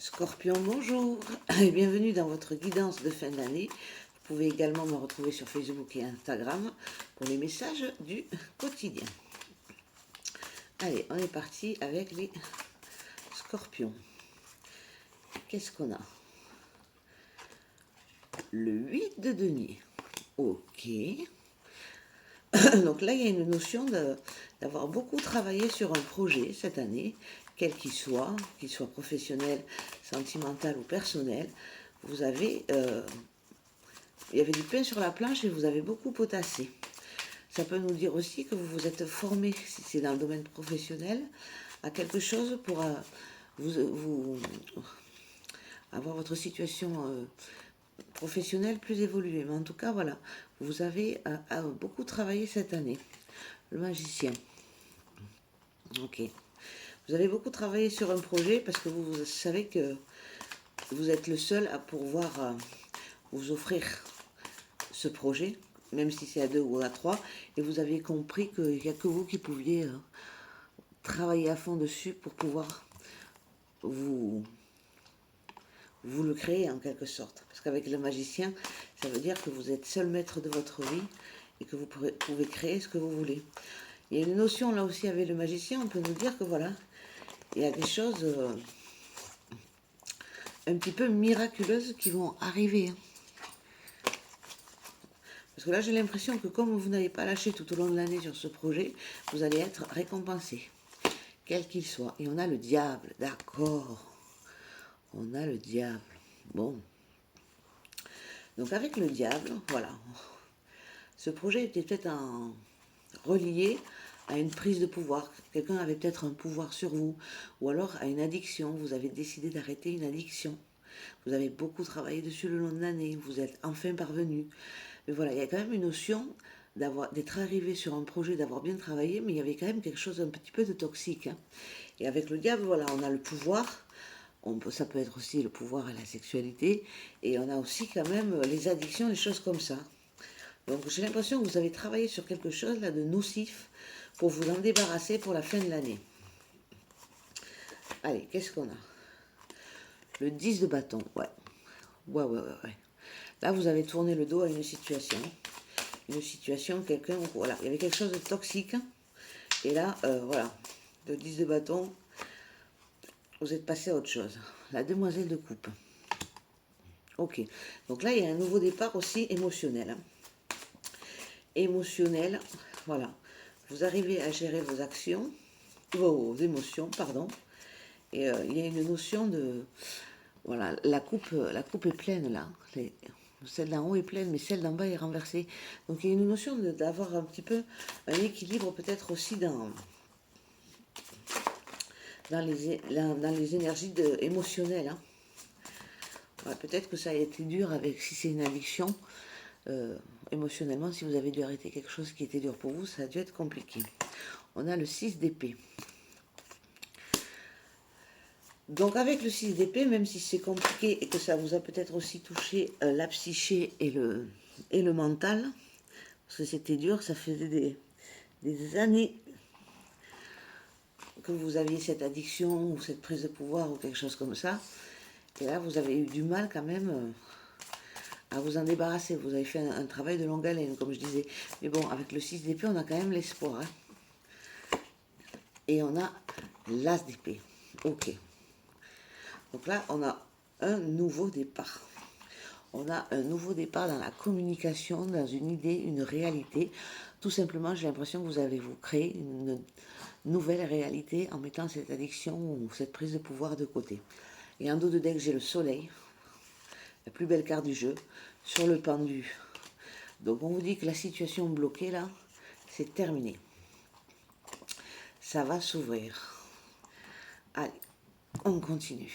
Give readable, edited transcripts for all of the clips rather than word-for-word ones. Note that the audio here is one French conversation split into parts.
Scorpion, bonjour et bienvenue dans votre guidance de fin d'année. Vous pouvez également me retrouver sur Facebook et Instagram pour les messages du quotidien. Allez, on est parti avec les scorpions. Qu'est-ce qu'on a? Le 8 de denier. Ok. Donc là, il y a une notion d'avoir beaucoup travaillé sur un projet cette année, quel qu'il soit professionnel, sentimental ou personnel. Vous avez, il y avait du pain sur la planche et vous avez beaucoup potassé. Ça peut nous dire aussi que vous vous êtes formé, si c'est dans le domaine professionnel, à quelque chose pour vous avoir votre situation professionnelle plus évoluée. Mais en tout cas, voilà, vous avez beaucoup travaillé cette année. Le magicien. Ok. Vous avez beaucoup travaillé sur un projet parce que vous savez que vous êtes le seul à pouvoir vous offrir ce projet, même si c'est à 2 ou à 3, et vous avez compris qu'il n'y a que vous qui pouviez travailler à fond dessus pour pouvoir vous le créer en quelque sorte. Parce qu'avec le magicien, ça veut dire que vous êtes seul maître de votre vie et que vous pouvez créer ce que vous voulez. Il y a une notion là aussi avec le magicien, on peut nous dire que voilà, il y a des choses un petit peu miraculeuses qui vont arriver. Parce que là, j'ai l'impression que comme vous n'avez pas lâché tout au long de l'année sur ce projet, vous allez être récompensé, quel qu'il soit. Et on a le diable, d'accord. On a le diable. Bon. Donc avec le diable, voilà. Ce projet était peut-être relié à une prise de pouvoir. Quelqu'un avait peut-être un pouvoir sur vous. Ou alors à une addiction. Vous avez décidé d'arrêter une addiction. Vous avez beaucoup travaillé dessus le long de l'année. Vous êtes enfin parvenu. Mais voilà, il y a quand même une notion d'être arrivé sur un projet, d'avoir bien travaillé, mais il y avait quand même quelque chose un petit peu de toxique. Hein. Et avec le diable, voilà, on a le pouvoir. Ça peut être aussi le pouvoir et la sexualité. Et on a aussi quand même les addictions, les choses comme ça. Donc j'ai l'impression que vous avez travaillé sur quelque chose là de nocif pour vous en débarrasser pour la fin de l'année. Allez, qu'est-ce qu'on a? Le 10 de bâton, ouais. Ouais. Là, vous avez tourné le dos à une situation. Une situation, quelqu'un, voilà, il y avait quelque chose de toxique. Et là, voilà, le 10 de bâton, vous êtes passé à autre chose. La demoiselle de coupe. Ok, donc là, il y a un nouveau départ aussi émotionnel. Hein. Émotionnel, voilà. Vous arrivez à gérer vos actions, vos émotions, pardon. Et il y a une notion de... Voilà, la coupe est pleine, là. Celle d'en haut est pleine, mais celle d'en bas est renversée. Donc il y a une notion d'avoir un petit peu un équilibre peut-être aussi dans les énergies émotionnelles. Hein. Voilà, peut-être que ça a été dur si c'est une addiction. Émotionnellement, si vous avez dû arrêter quelque chose qui était dur pour vous, ça a dû être compliqué. On a le 6 d'épée. Donc avec le 6 d'épée, même si c'est compliqué et que ça vous a peut-être aussi touché la psyché et le mental, parce que c'était dur, ça faisait des années que vous aviez cette addiction ou cette prise de pouvoir ou quelque chose comme ça, et là vous avez eu du mal quand même à vous en débarrasser. Vous avez fait un travail de longue haleine, comme je disais. Mais bon, avec le 6 d'épée, on a quand même l'espoir. Hein. Et on a l'as d'épée. Ok. Donc là, on a un nouveau départ. On a un nouveau départ dans la communication, dans une idée, une réalité. Tout simplement, j'ai l'impression que vous avez créé une nouvelle réalité en mettant cette addiction ou cette prise de pouvoir de côté. Et en dos de deck, j'ai le soleil, la plus belle carte du jeu, sur le pendu. Donc on vous dit que la situation bloquée là, c'est terminé. Ça va s'ouvrir. Allez, on continue.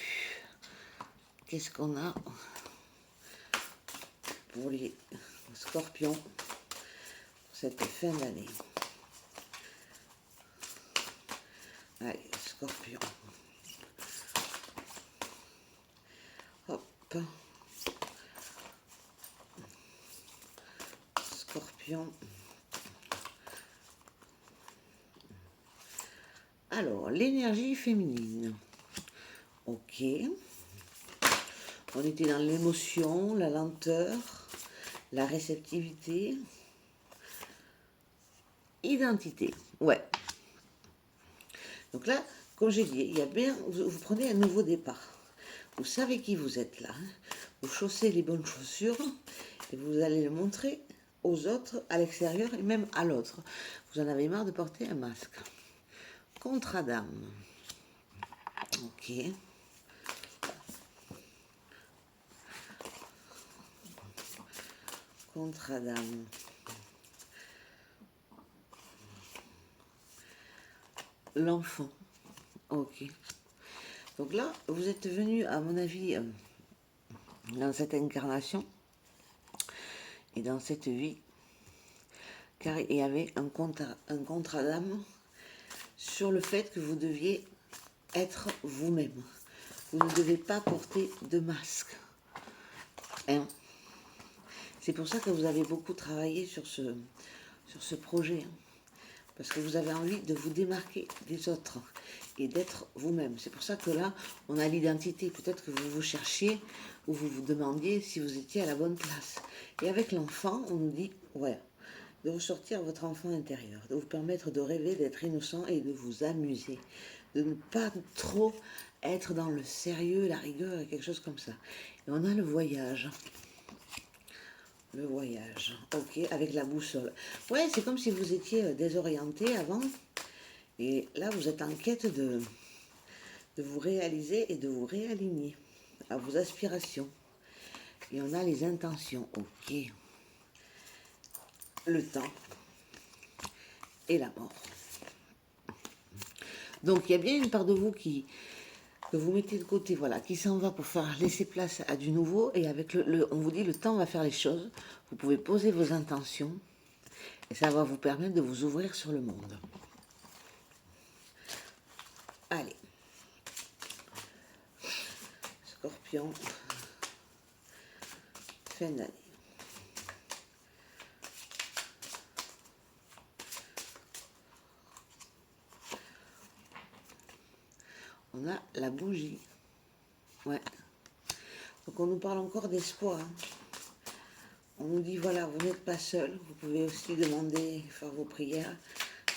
Qu'est-ce qu'on a pour les scorpions pour cette fin d'année? Allez, scorpion. Hop. Scorpion. Alors, l'énergie féminine. Ok. On était dans l'émotion, la lenteur, la réceptivité, identité. Ouais. Donc là, comme j'ai dit, il y a bien, vous prenez un nouveau départ. Vous savez qui vous êtes là. Vous chaussez les bonnes chaussures et vous allez le montrer aux autres, à l'extérieur et même à l'autre. Vous en avez marre de porter un masque. Contre-dame. Ok. Contre-dame. L'enfant. Ok. Donc là, vous êtes venu, à mon avis, dans cette incarnation et dans cette vie, car il y avait un contrat d'âme sur le fait que vous deviez être vous-même. Vous ne devez pas porter de masque. Hein? C'est pour ça que vous avez beaucoup travaillé sur ce projet. Hein? Parce que vous avez envie de vous démarquer des autres et d'être vous-même. C'est pour ça que là, on a l'identité. Peut-être que vous vous cherchiez ou vous vous demandiez si vous étiez à la bonne place. Et avec l'enfant, on nous dit, ouais, de ressortir votre enfant intérieur, de vous permettre de rêver, d'être innocent et de vous amuser. De ne pas trop être dans le sérieux, la rigueur et quelque chose comme ça. Et on a le voyage. Le voyage, ok, avec la boussole. Ouais, c'est comme si vous étiez désorienté avant. Et là, vous êtes en quête de vous réaliser et de vous réaligner à vos aspirations. Et on a les intentions, ok. Le temps et la mort. Donc, il y a bien une part de vous que vous mettez de côté, voilà, qui s'en va pour faire laisser place à du nouveau. Et avec on vous dit, le temps va faire les choses. Vous pouvez poser vos intentions et ça va vous permettre de vous ouvrir sur le monde. Allez. Scorpion. Fin d'année. On a la bougie. Ouais. Donc on nous parle encore d'espoir. On nous dit, voilà, vous n'êtes pas seul. Vous pouvez aussi demander, faire vos prières,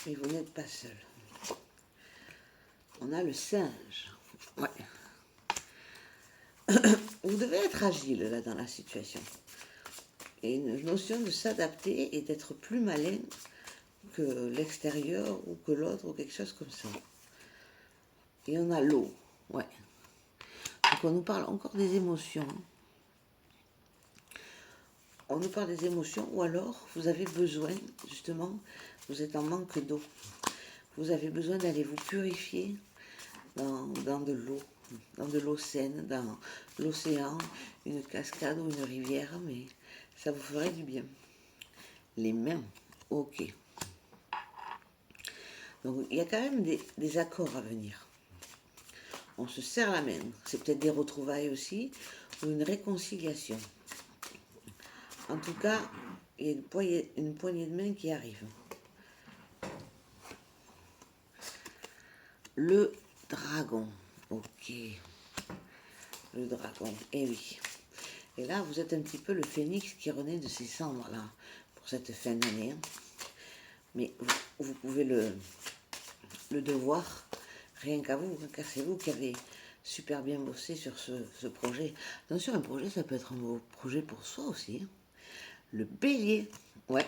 mais vous n'êtes pas seul. On a le singe. Ouais. Vous devez être agile, là, dans la situation. Et une notion de s'adapter et d'être plus malin que l'extérieur ou que l'autre ou quelque chose comme ça. Et on a l'eau. Ouais. Donc on nous parle encore des émotions. On nous parle des émotions, ou alors vous avez besoin, justement, vous êtes en manque d'eau. Vous avez besoin d'aller vous purifier dans de l'eau, dans de l'eau saine, dans l'océan, une cascade ou une rivière, mais ça vous ferait du bien. Les mains, ok. Donc il y a quand même des accords à venir. On se serre la main, c'est peut-être des retrouvailles aussi, ou une réconciliation. En tout cas, il y a une poignée de main qui arrive. Le dragon. Ok. Le dragon. Eh oui. Et là, vous êtes un petit peu le phénix qui renaît de ses cendres, là, pour cette fin d'année. Mais vous pouvez le devoir rien qu'à vous, car c'est vous qui avez super bien bossé sur ce projet. Attention, un projet, ça peut être un beau projet pour soi aussi. Le bélier. Ouais.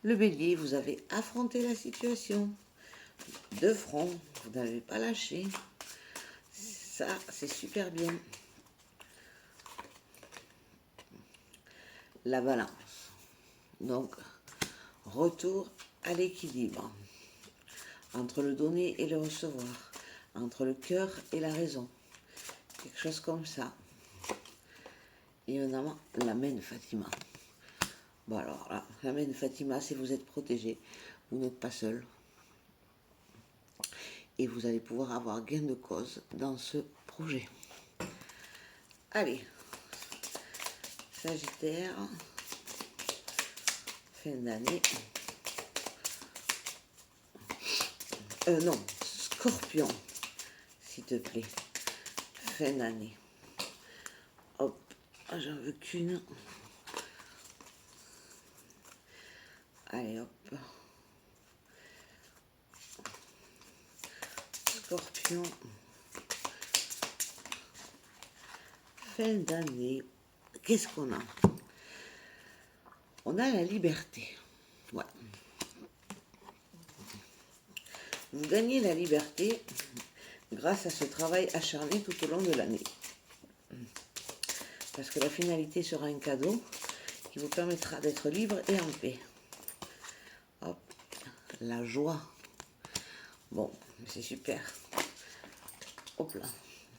Le bélier, vous avez affronté la situation de front, vous n'avez pas lâché. Ça, c'est super bien. La balance. Donc, retour à l'équilibre entre le donner et le recevoir, entre le cœur et la raison. Quelque chose comme ça. Et évidemment, la main de Fatima. Bon alors là, la main de Fatima, si vous êtes protégé, vous n'êtes pas seul. Et vous allez pouvoir avoir gain de cause dans ce projet. Allez, Sagittaire, fin d'année. Non, Scorpion, s'il te plaît, fin d'année. Ah, j'en veux qu'une. Allez, hop. Scorpion. Fin d'année. Qu'est-ce qu'on a? On a la liberté. Ouais. Vous gagnez la liberté grâce à ce travail acharné tout au long de l'année. Parce que la finalité sera un cadeau qui vous permettra d'être libre et en paix. Hop, la joie. Bon, c'est super. Hop là.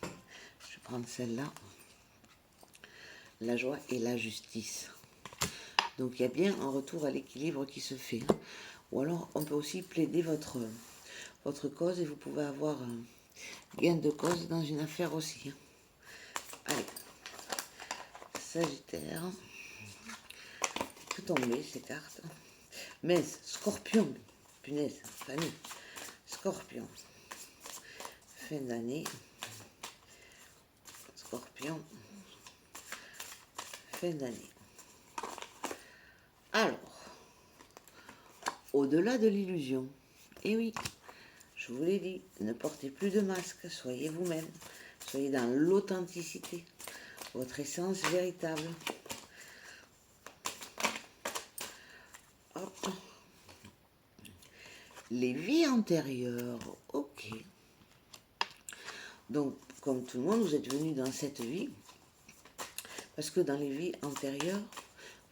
Je vais prendre celle-là. La joie et la justice. Donc il y a bien un retour à l'équilibre qui se fait. Ou alors on peut aussi plaider votre cause et vous pouvez avoir un gain de cause dans une affaire aussi. Allez, Sagittaire. Tout tomber ces cartes. Mais Scorpion, punaise, Fanny. Scorpion. Fin d'année. Scorpion. Fin d'année. Alors, au-delà de l'illusion, et oui, je vous l'ai dit, ne portez plus de masque, soyez vous-même, soyez dans l'authenticité, votre essence véritable. Hop. Les vies antérieures, ok. Donc, comme tout le monde, vous êtes venu dans cette vie, parce que dans les vies antérieures,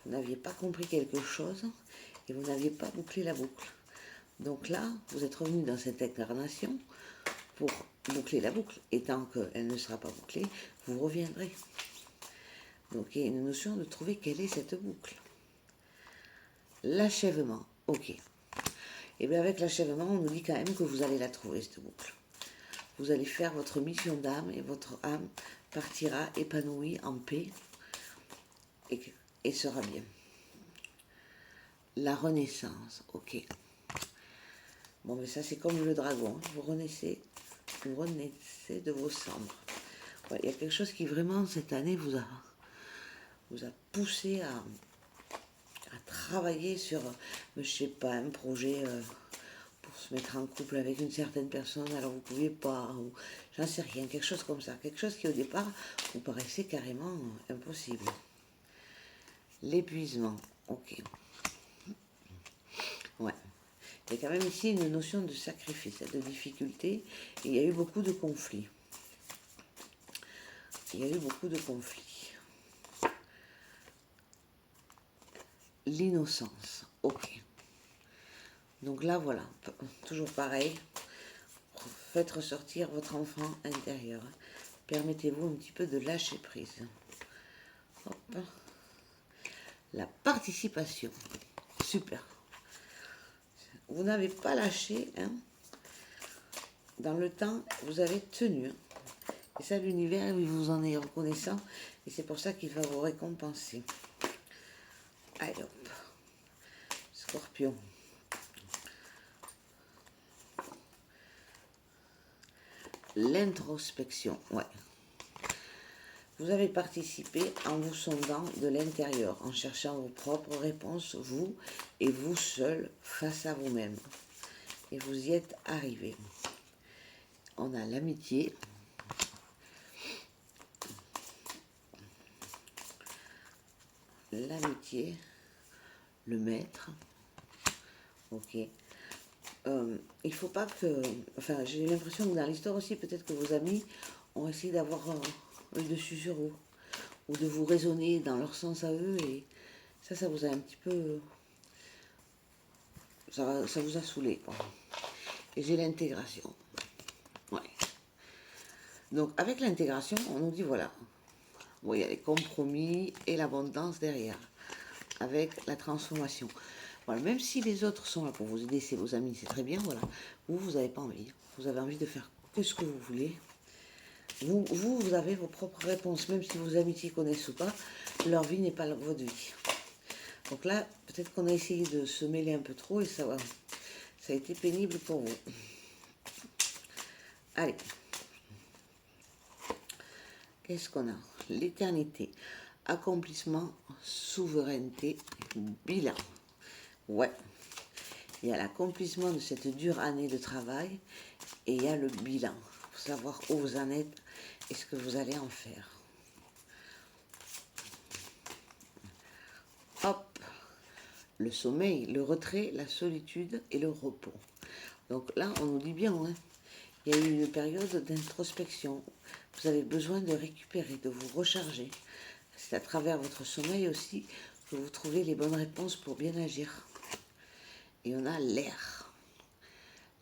vous n'aviez pas compris quelque chose et vous n'aviez pas bouclé la boucle. Donc là, vous êtes revenu dans cette incarnation pour boucler la boucle. Et tant qu'elle ne sera pas bouclée, vous reviendrez. Donc il y a une notion de trouver quelle est cette boucle. L'achèvement, ok. Et bien avec l'achèvement, on nous dit quand même que vous allez la trouver, cette boucle. Vous allez faire votre mission d'âme et votre âme partira épanouie en paix et sera bien. La renaissance, ok. Bon, mais ça, c'est comme le dragon. Vous renaissez de vos cendres. Ouais, il y a quelque chose qui, vraiment, cette année, vous a poussé à travailler sur, je sais pas, un projet pour se mettre en couple avec une certaine personne, alors vous ne pouviez pas, ou j'en sais rien, quelque chose comme ça. Quelque chose qui, au départ, vous paraissait carrément impossible. L'épuisement, ok. Ouais. Il y a quand même ici une notion de sacrifice, de difficulté, et il y a eu beaucoup de conflits. Il y a eu beaucoup de conflits. L'innocence, ok. Donc là, voilà, toujours pareil, faites ressortir votre enfant intérieur. Permettez-vous un petit peu de lâcher prise. Hop. La participation, super. Vous n'avez pas lâché, hein. Dans le temps, vous avez tenu. Et ça, l'univers, il vous en est reconnaissant. Et c'est pour ça qu'il va vous récompenser. Allez, hop. Scorpion. L'introspection, ouais. Vous avez participé en vous sondant de l'intérieur, en cherchant vos propres réponses, vous et vous seul, face à vous-même. Et vous y êtes arrivé. On a l'amitié. L'amitié. Le maître. Ok. Il faut pas que... Enfin, j'ai l'impression que dans l'histoire aussi, peut-être que vos amis ont essayé d'avoir le dessus sur vous. Ou de vous raisonner dans leur sens à eux. Et ça vous a un petit peu... Ça vous a saoulé, quoi. Et j'ai l'intégration. Ouais. Donc, avec l'intégration, on nous dit, voilà. Bon, il y a les compromis et l'abondance derrière. Avec la transformation. Voilà, même si les autres sont là pour vous aider, c'est vos amis, c'est très bien, voilà. Vous n'avez pas envie. Vous avez envie de faire que ce que vous voulez. Vous avez vos propres réponses, même si vos amitiés connaissent ou pas, leur vie n'est pas votre vie. Donc là, peut-être qu'on a essayé de se mêler un peu trop et ça a été pénible pour vous. Allez. Qu'est-ce qu'on a? L'éternité. accomplissement, souveraineté, bilan. Ouais, il y a l'accomplissement de cette dure année de travail et il y a le bilan, pour savoir où vous en êtes et ce que vous allez en faire. Hop, le sommeil, le retrait, la solitude et le repos. Donc là, on nous dit bien, hein, il y a eu une période d'introspection. Vous avez besoin de récupérer, de vous recharger. C'est à travers votre sommeil aussi que vous trouvez les bonnes réponses pour bien agir. Et on a l'air,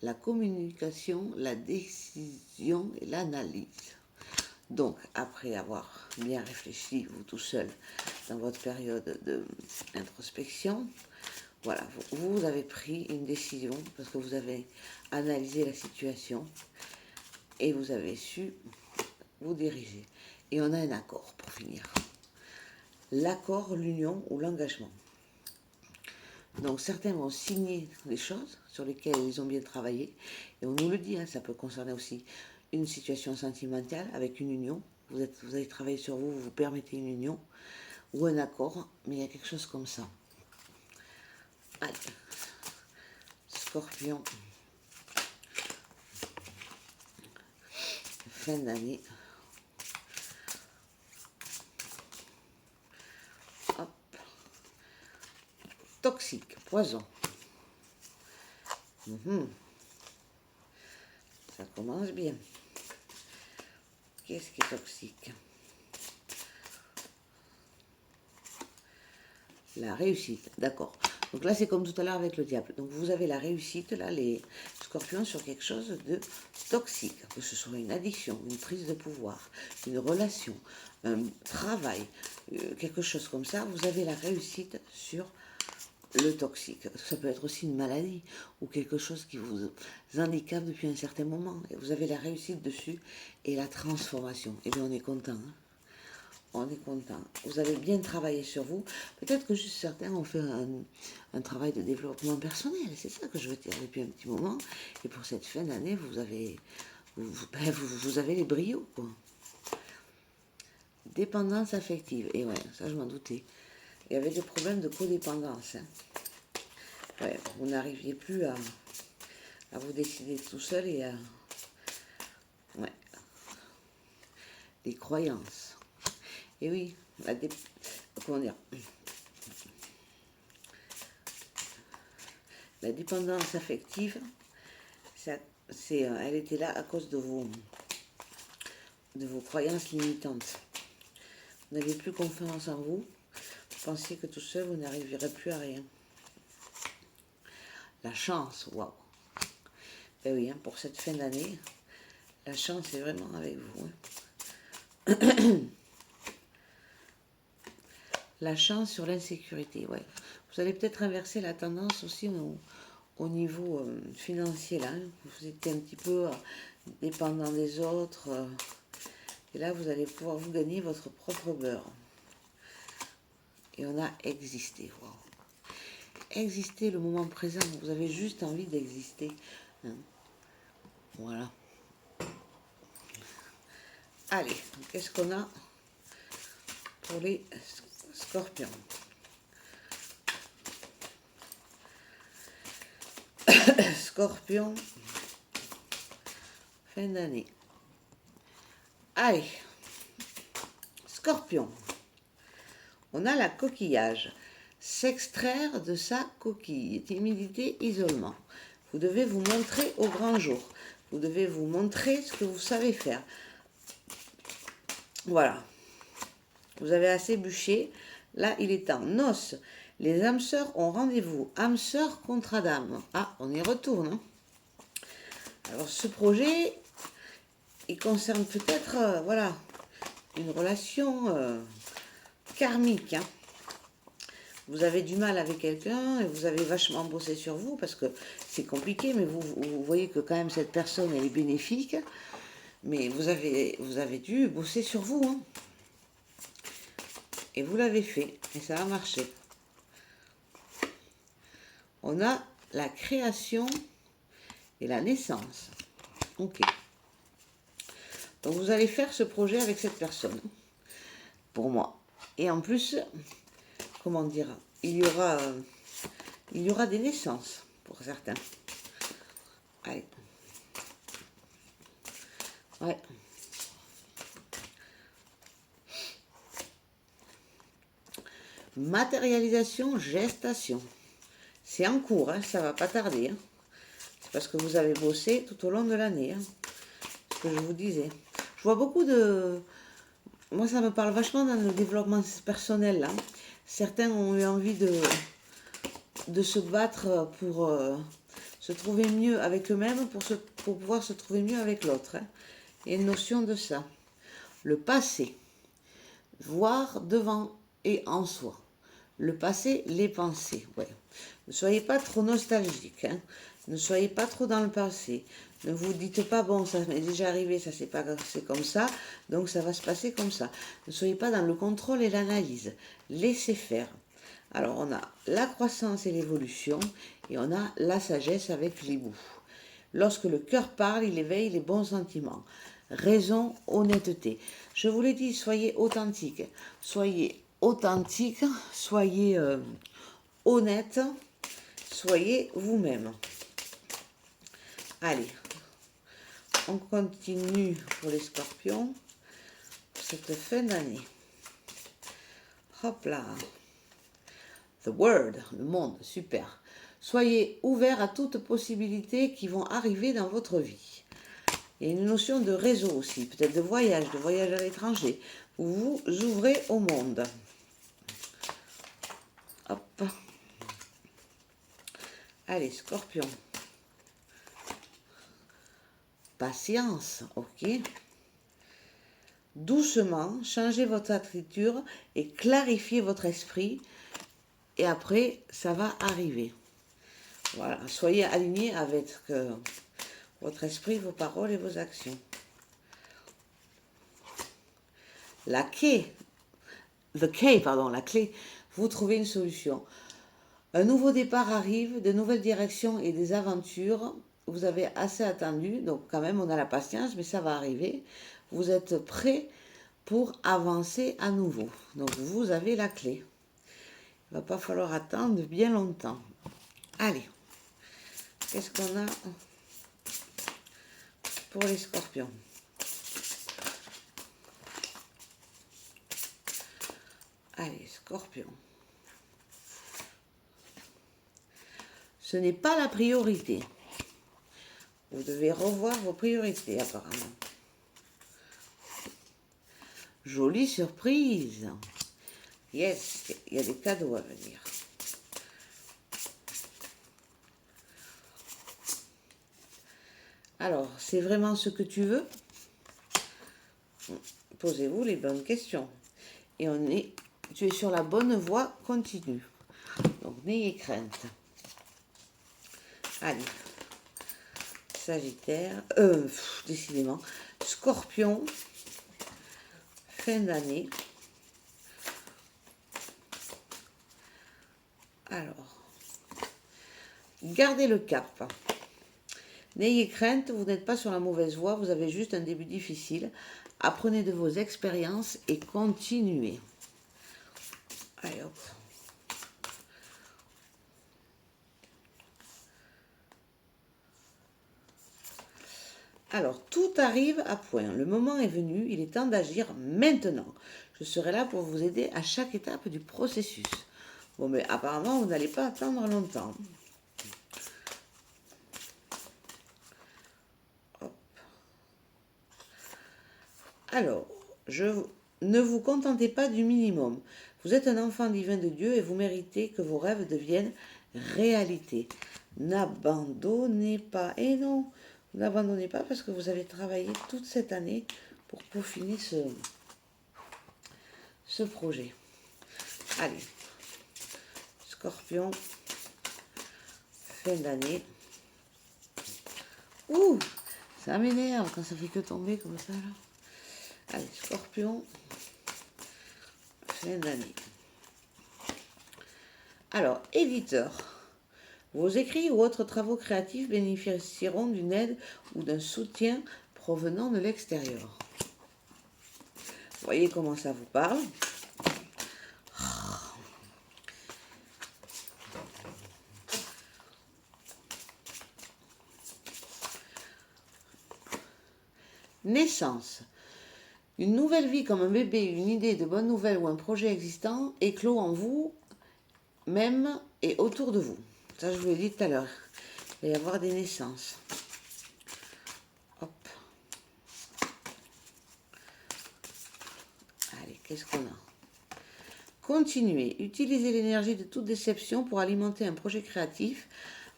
la communication, la décision et l'analyse. Donc, après avoir bien réfléchi, vous tout seul, dans votre période d'introspection, voilà, vous avez pris une décision parce que vous avez analysé la situation et vous avez su vous diriger. Et on a un accord pour finir. L'accord, l'union ou l'engagement. Donc certains vont signer des choses sur lesquelles ils ont bien travaillé. Et on nous le dit, hein, ça peut concerner aussi une situation sentimentale avec une union. Vous avez travaillé sur vous, vous permettez une union ou un accord, mais il y a quelque chose comme ça. Allez, Scorpion, fin d'année. Hop. Toxique, poison. Ça commence bien. Qu'est-ce qui est toxique? La réussite, d'accord. Donc là, c'est comme tout à l'heure avec le diable. Donc vous avez la réussite, là, les scorpions, sur quelque chose de toxique. Que ce soit une addiction, une prise de pouvoir, une relation, un travail, quelque chose comme ça. Vous avez la réussite sur le toxique. Ça peut être aussi une maladie ou quelque chose qui vous handicape depuis un certain moment. Et vous avez la réussite dessus et la transformation. Et bien on est content. Hein, on est content. Vous avez bien travaillé sur vous. Peut-être que juste certains ont fait un travail de développement personnel. C'est ça que je veux dire depuis un petit moment. Et pour cette fin d'année, vous avez les brillos, quoi. Dépendance affective. Et ouais, ça je m'en doutais. Il y avait des problèmes de codépendance. Hein. Ouais, vous n'arriviez plus à vous décider tout seul et à... Ouais. Les croyances. Et oui, comment dire, la dépendance affective, elle était là à cause de vos croyances limitantes. Vous n'aviez plus confiance en vous. Vous pensiez que tout seul, vous n'arriverez plus à rien. La chance, waouh. Ben oui, hein, pour cette fin d'année, la chance est vraiment avec vous. Hein. La chance sur l'insécurité, ouais. Vous allez peut-être inverser la tendance aussi au niveau financier, là. Hein. Vous étiez un petit peu dépendant des autres. Et là, vous allez pouvoir vous gagner votre propre beurre. Et on a existé, wow. Exister le moment présent, vous avez juste envie d'exister. Hein. Voilà. Allez, qu'est-ce qu'on a pour les scorpions? Scorpion, fin d'année. Allez, Scorpion. On a la coquillage. S'extraire de sa coquille. Timidité, isolement. Vous devez vous montrer au grand jour. Vous devez vous montrer ce que vous savez faire. Voilà. Vous avez assez bûché. Là, il est temps. Noces. Les âmes sœurs ont rendez-vous. Âmes sœurs contre Adam. Ah, on y retourne. Hein. Alors, ce projet, il concerne peut-être, voilà, une relation karmique. Hein. Vous avez du mal avec quelqu'un et vous avez vachement bossé sur vous parce que c'est compliqué, mais vous voyez que quand même cette personne, elle est bénéfique. Mais vous avez dû bosser sur vous. Hein. Et vous l'avez fait. Et ça a marché. On a la création et la naissance. Ok. Donc vous allez faire ce projet avec cette personne. Pour moi. Et en plus, comment dire, il y aura des naissances pour certains. Allez. Ouais. Matérialisation, gestation. C'est en cours, hein, ça va pas tarder. Hein. C'est parce que vous avez bossé tout au long de l'année. Hein, ce que je vous disais. Je vois beaucoup de... Moi, ça me parle vachement dans le développement personnel. Là. Certains ont eu envie de se battre pour se trouver mieux avec eux-mêmes, pour pouvoir se trouver mieux avec l'autre. Hein. Il y a une notion de ça. Le passé. Voir devant et en soi. Le passé, les pensées. Ouais. Ne soyez pas trop nostalgique. Hein. Ne soyez pas trop dans le passé. Ne vous dites pas, bon, ça m'est déjà arrivé, ça c'est comme ça, donc ça va se passer comme ça. Ne soyez pas dans le contrôle et l'analyse. Laissez faire. Alors, on a la croissance et l'évolution, et on a la sagesse avec l'hibou. Lorsque le cœur parle, il éveille les bons sentiments. Raison, honnêteté. Je vous l'ai dit, soyez authentique. Soyez authentique, soyez honnête, soyez vous-même. Allez, on continue pour les scorpions cette fin d'année. Hop là. The world, le monde, super. Soyez ouverts à toutes possibilités qui vont arriver dans votre vie. Il y a une notion de réseau aussi, peut-être de voyage à l'étranger. Vous vous ouvrez au monde. Hop. Allez, scorpion. Patience, ok. Doucement, changez votre attitude et clarifiez votre esprit. Et après, ça va arriver. Voilà, soyez alignés avec votre esprit, vos paroles et vos actions. La clé, la clé, vous trouvez une solution. Un nouveau départ arrive, de nouvelles directions et des aventures. Vous avez assez attendu, donc quand même on a la patience, mais ça va arriver. Vous êtes prêts pour avancer à nouveau. Donc vous avez la clé. Il ne va pas falloir attendre bien longtemps. Allez, qu'est-ce qu'on a pour les scorpions? Allez, scorpion. Ce n'est pas la priorité. Vous devez revoir vos priorités, apparemment. Jolie surprise. Yes, il y a des cadeaux à venir. Alors, c'est vraiment ce que tu veux? Posez-vous les bonnes questions. Et tu es sur la bonne voie, continue. Donc, n'ayez crainte. Allez. Sagittaire, décidément. Scorpion, fin d'année. Alors, gardez le cap. N'ayez crainte, vous n'êtes pas sur la mauvaise voie, vous avez juste un début difficile. Apprenez de vos expériences et continuez. Allez hop. Alors, tout arrive à point. Le moment est venu, il est temps d'agir maintenant. Je serai là pour vous aider à chaque étape du processus. Bon, mais apparemment, vous n'allez pas attendre longtemps. Hop. Alors, ne vous contentez pas du minimum. Vous êtes un enfant divin de Dieu et vous méritez que vos rêves deviennent réalité. N'abandonnez pas. Et non, n'abandonnez pas parce que vous avez travaillé toute cette année pour peaufiner ce projet. Allez, Scorpion, fin d'année. Ouh, ça m'énerve quand ça fait que tomber comme ça là. Allez, Scorpion, fin d'année. Alors, éditeur. Vos écrits ou autres travaux créatifs bénéficieront d'une aide ou d'un soutien provenant de l'extérieur. Voyez comment ça vous parle. Naissance. Une nouvelle vie comme un bébé, une idée de bonne nouvelle ou un projet existant éclot en vous, même et autour de vous. Ça, je vous l'ai dit tout à l'heure. Il va y avoir des naissances. Hop. Allez, qu'est-ce qu'on a? Continuez. Utilisez l'énergie de toute déception pour alimenter un projet créatif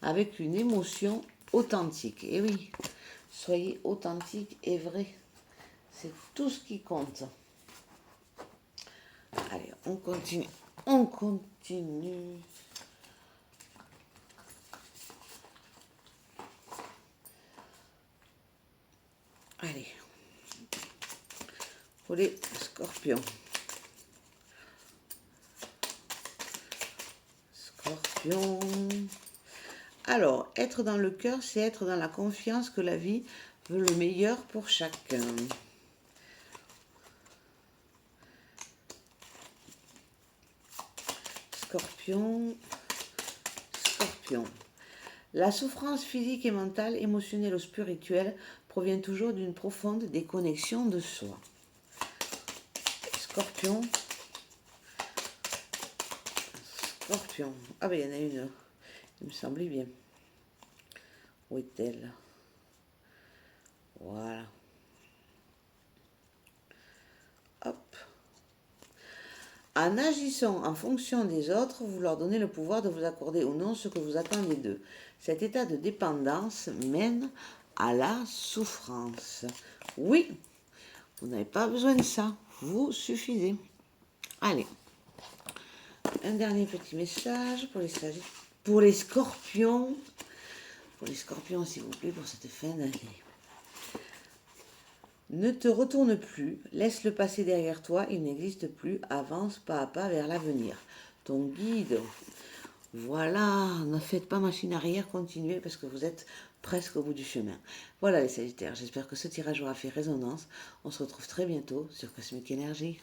avec une émotion authentique. Et oui, soyez authentique et vrai. C'est tout ce qui compte. Allez, on continue. On continue. Allez. Pour les scorpions. Scorpion. Alors, être dans le cœur, c'est être dans la confiance que la vie veut le meilleur pour chacun. Scorpion. Scorpion. La souffrance physique et mentale, émotionnelle ou spirituelle provient toujours d'une profonde déconnexion de soi. Scorpion. Scorpion. Ah ben il y en a une. Il me semblait bien. Où est-elle? Voilà. Hop. En agissant en fonction des autres, vous leur donnez le pouvoir de vous accorder ou non ce que vous attendez d'eux. Cet état de dépendance mène à la souffrance. Oui, vous n'avez pas besoin de ça. Vous suffisez. Allez. Un dernier petit message pour les scorpions. Pour les scorpions, s'il vous plaît, pour cette fin d'année. Ne te retourne plus, laisse le passé derrière toi, il n'existe plus, avance pas à pas vers l'avenir. Ton guide, voilà, ne faites pas machine arrière, continuez parce que vous êtes presque au bout du chemin. Voilà les Sagittaires, j'espère que ce tirage aura fait résonance. On se retrouve très bientôt sur Cosmic Energy.